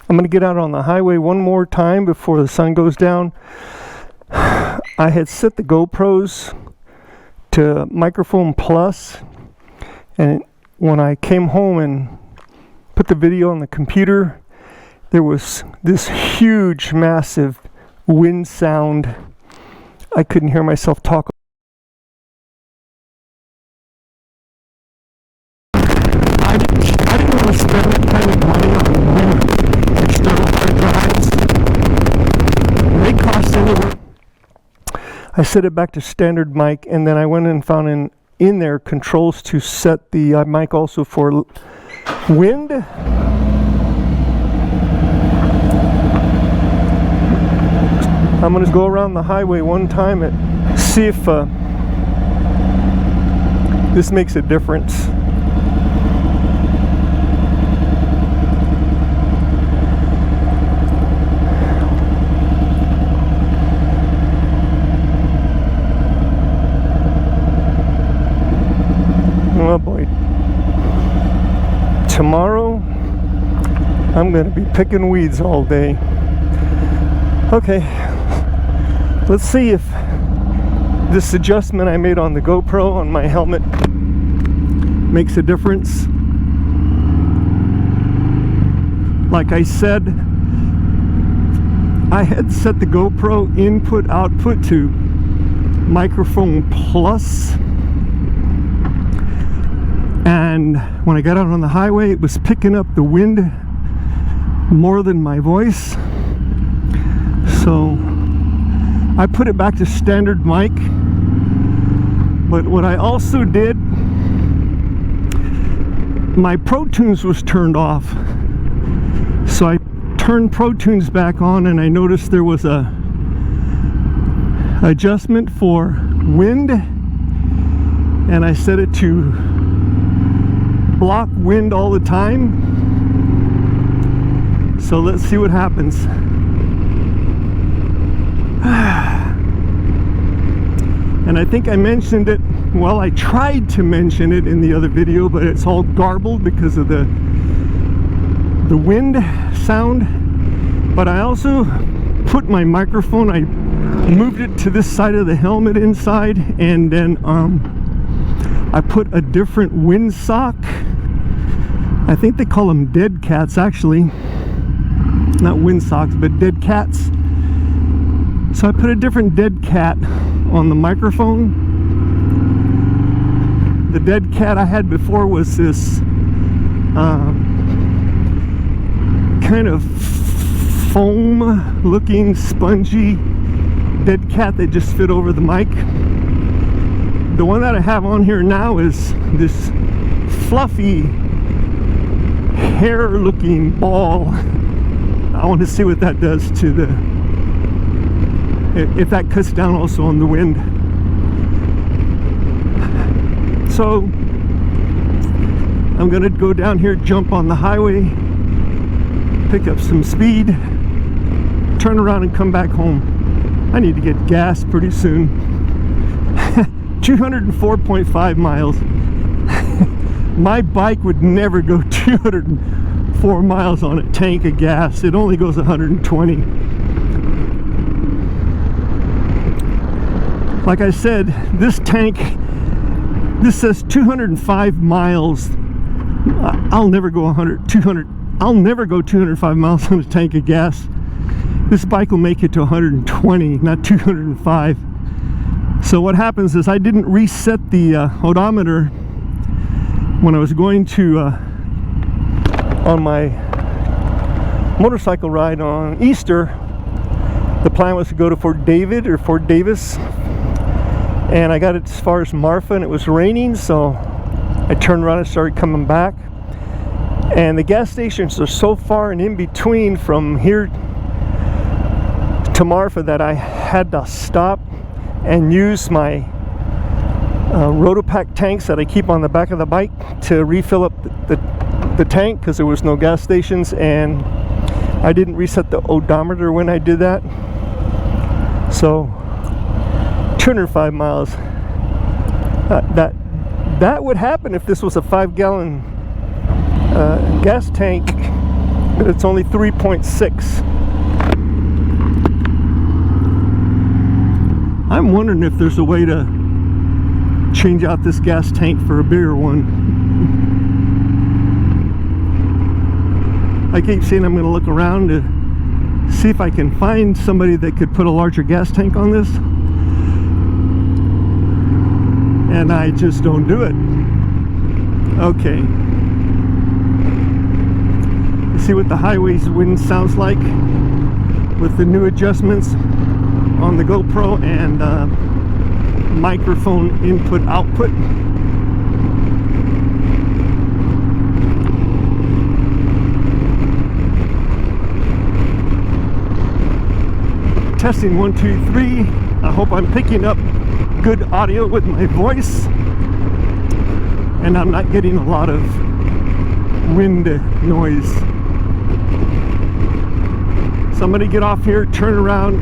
I'm going to get out on the highway one more time before the sun goes down. I had set the GoPros to microphone plus, and when I came home and put the video on the computer, there was this huge, massive wind sound. I couldn't hear myself talk. I didn't want to spend that kind of money on new external hard drives. They cost anywhere. I set it back to standard mic, and then I went and found in there controls to set the mic also for wind. I'm going to go around the highway one time and see if this makes a difference. Oh boy. Tomorrow, I'm going to be picking weeds all day. Okay, let's see if this adjustment I made on the GoPro on my helmet makes a difference. Like I said, I had set the GoPro input-output to microphone plus. And when I got out on the highway, it was picking up the wind more than my voice. So I put it back to standard mic. But what I also did, my Pro Tunes was turned off. So I turned Pro Tunes back on, and I noticed there was a adjustment for wind, and I set it to block wind all the time. So let's see what happens. And I think I mentioned it, well, I tried to mention it in the other video, but it's all garbled because of the wind sound. But I also put my microphone, I moved it to this side of the helmet inside, and then I put a different wind sock. I think they call them dead cats, actually. Not wind socks, but dead cats. So I put a different dead cat on the microphone. The dead cat I had before was this kind of foam looking spongy dead cat that just fit over the mic. The one that I have on here now is this fluffy hair looking ball. I want to see what that does to the, if that cuts down also on the wind. So I'm gonna go down here, jump on the highway, pick up some speed, turn around and come back home. I need to get gas pretty soon. 204.5 miles. My bike would never go 204 miles on a tank of gas. It only goes 120. Like I said, this tank, this says 205 miles. I'll never go 200. I'll never go 205 miles on a tank of gas. This bike will make it to 120, not 205. So what happens is I didn't reset the odometer when I was going to on my motorcycle ride on Easter. The plan was to go to Fort David or Fort Davis, and I got it as far as Marfa, and it was raining, so I turned around and started coming back. And the gas stations are so far and in between from here to Marfa that I had to stop and use my Rotopack tanks that I keep on the back of the bike to refill up the tank, because there was no gas stations, and I didn't reset the odometer when I did that. So 205 miles. That would happen if this was a 5-gallon gas tank It's only 3.6. I'm wondering if there's a way to change out this gas tank for a bigger one. I keep saying I'm going to look around to see if I can find somebody that could put a larger gas tank on this, and I just don't do it. Okay. See what the highway's wind sounds like with the new adjustments on the GoPro and microphone input output. Testing 1, 2, 3. I hope I'm picking up good audio with my voice and I'm not getting a lot of wind noise. Somebody get off here, turn around.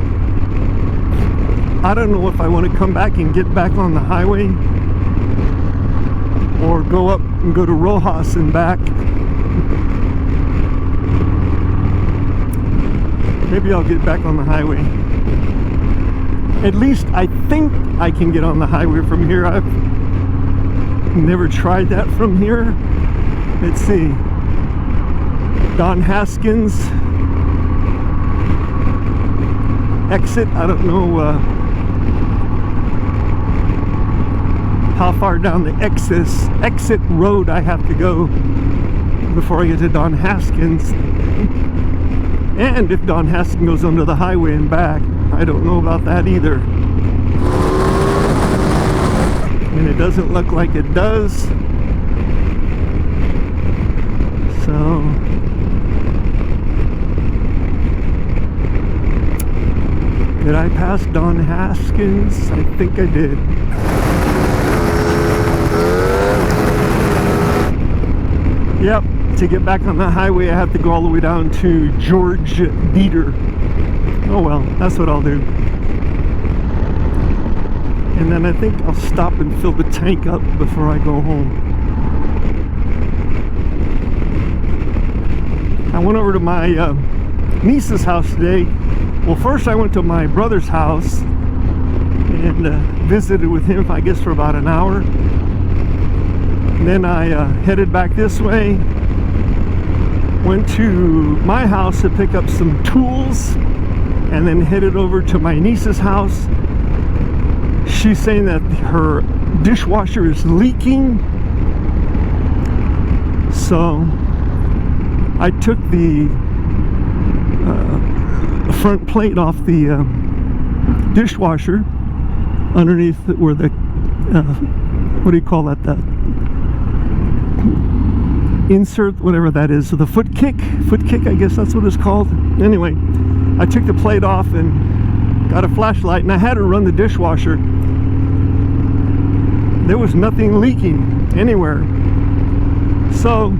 I don't know if I want to come back and get back on the highway or go up and go to Rojas and back. Maybe I'll get back on the highway. At least I think I can get on the highway from here. I've never tried that from here. Let's see. Don Haskins exit. I don't know how far down the exit road I have to go before I get to Don Haskins. And if Don Haskins goes under the highway and back, I don't know about that either. And it doesn't look like it does. So did I pass Don Haskins? I think I did. Yep, to get back on the highway I have to go all the way down to George Dieter. Oh well, that's what I'll do. And then I think I'll stop and fill the tank up before I go home. I went over to my niece's house today. Well, first I went to my brother's house and visited with him, I guess, for about an hour. And then I headed back this way, went to my house to pick up some tools, and then headed over to my niece's house. She's saying that her dishwasher is leaking. So I took the front plate off the dishwasher underneath where the what do you call that, that insert, whatever that is, so the foot kick, I guess that's what it's called. Anyway, I took the plate off and got a flashlight, and I had to run the dishwasher. There was nothing leaking anywhere. So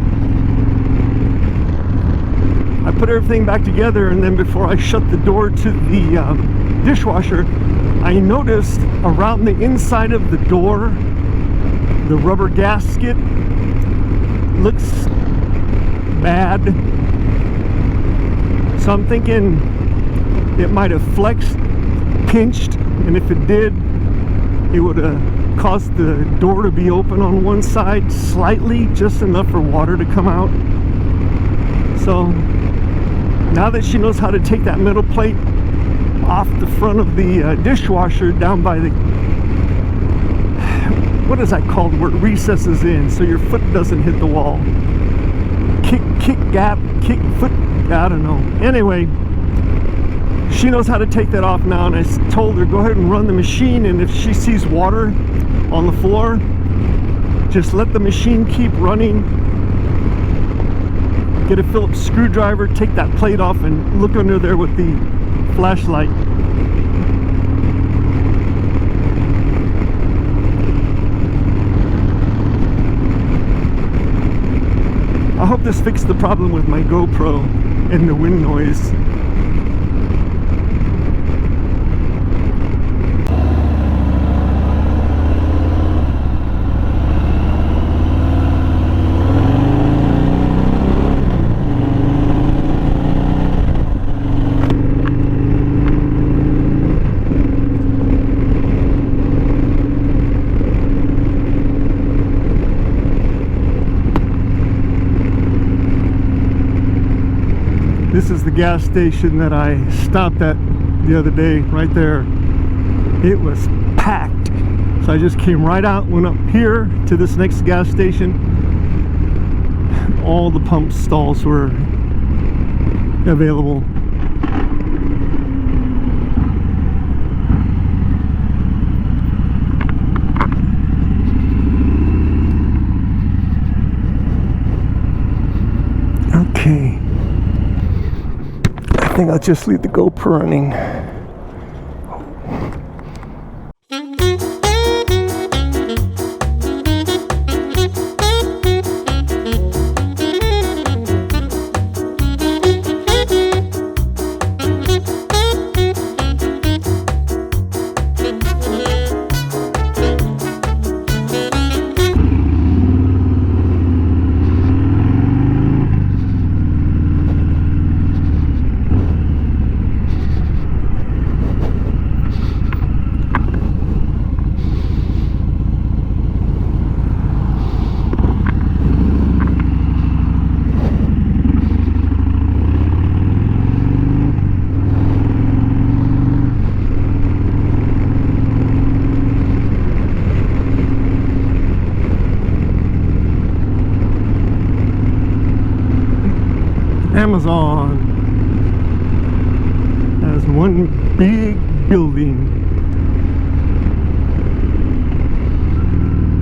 I put everything back together, and then before I shut the door to the dishwasher, I noticed around the inside of the door, the rubber gasket looks bad. So I'm thinking it might have flexed, pinched, and if it did, it would have caused the door to be open on one side slightly, just enough for water to come out. So now that she knows how to take that metal plate off the front of the dishwasher down by the, what is that called, where it recesses in so your foot doesn't hit the wall, kick foot, I don't know. Anyway, she knows how to take that off now, and I told her go ahead and run the machine, and if she sees water on the floor, just let the machine keep running. Get a Phillips screwdriver, take that plate off, and look under there with the flashlight. I hope this fixed the problem with my GoPro and the wind noise. This is the gas station that I stopped at the other day, right there. It was packed. So I just came right out, went up here to this next gas station. All the pump stalls were available. Okay. I think I'll just leave the GoPro running. Amazon has one big building.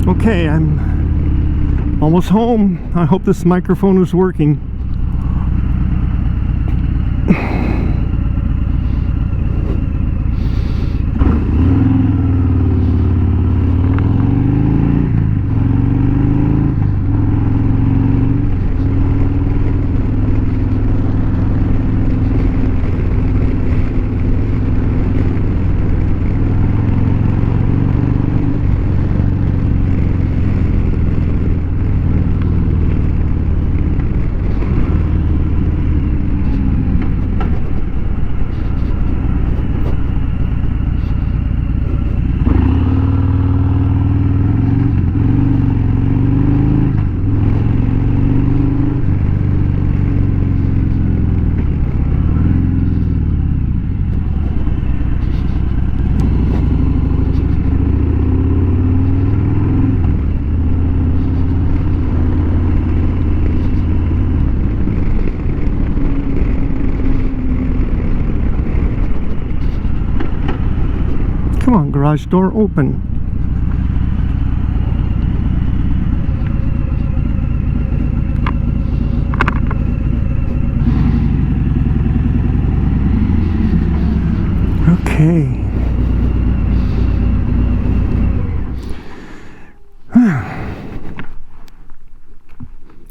Okay, I'm almost home. I hope this microphone is working. Come on, garage door open. Okay.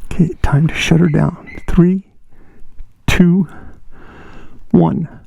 Okay, time to shut her down. 3, 2, 1.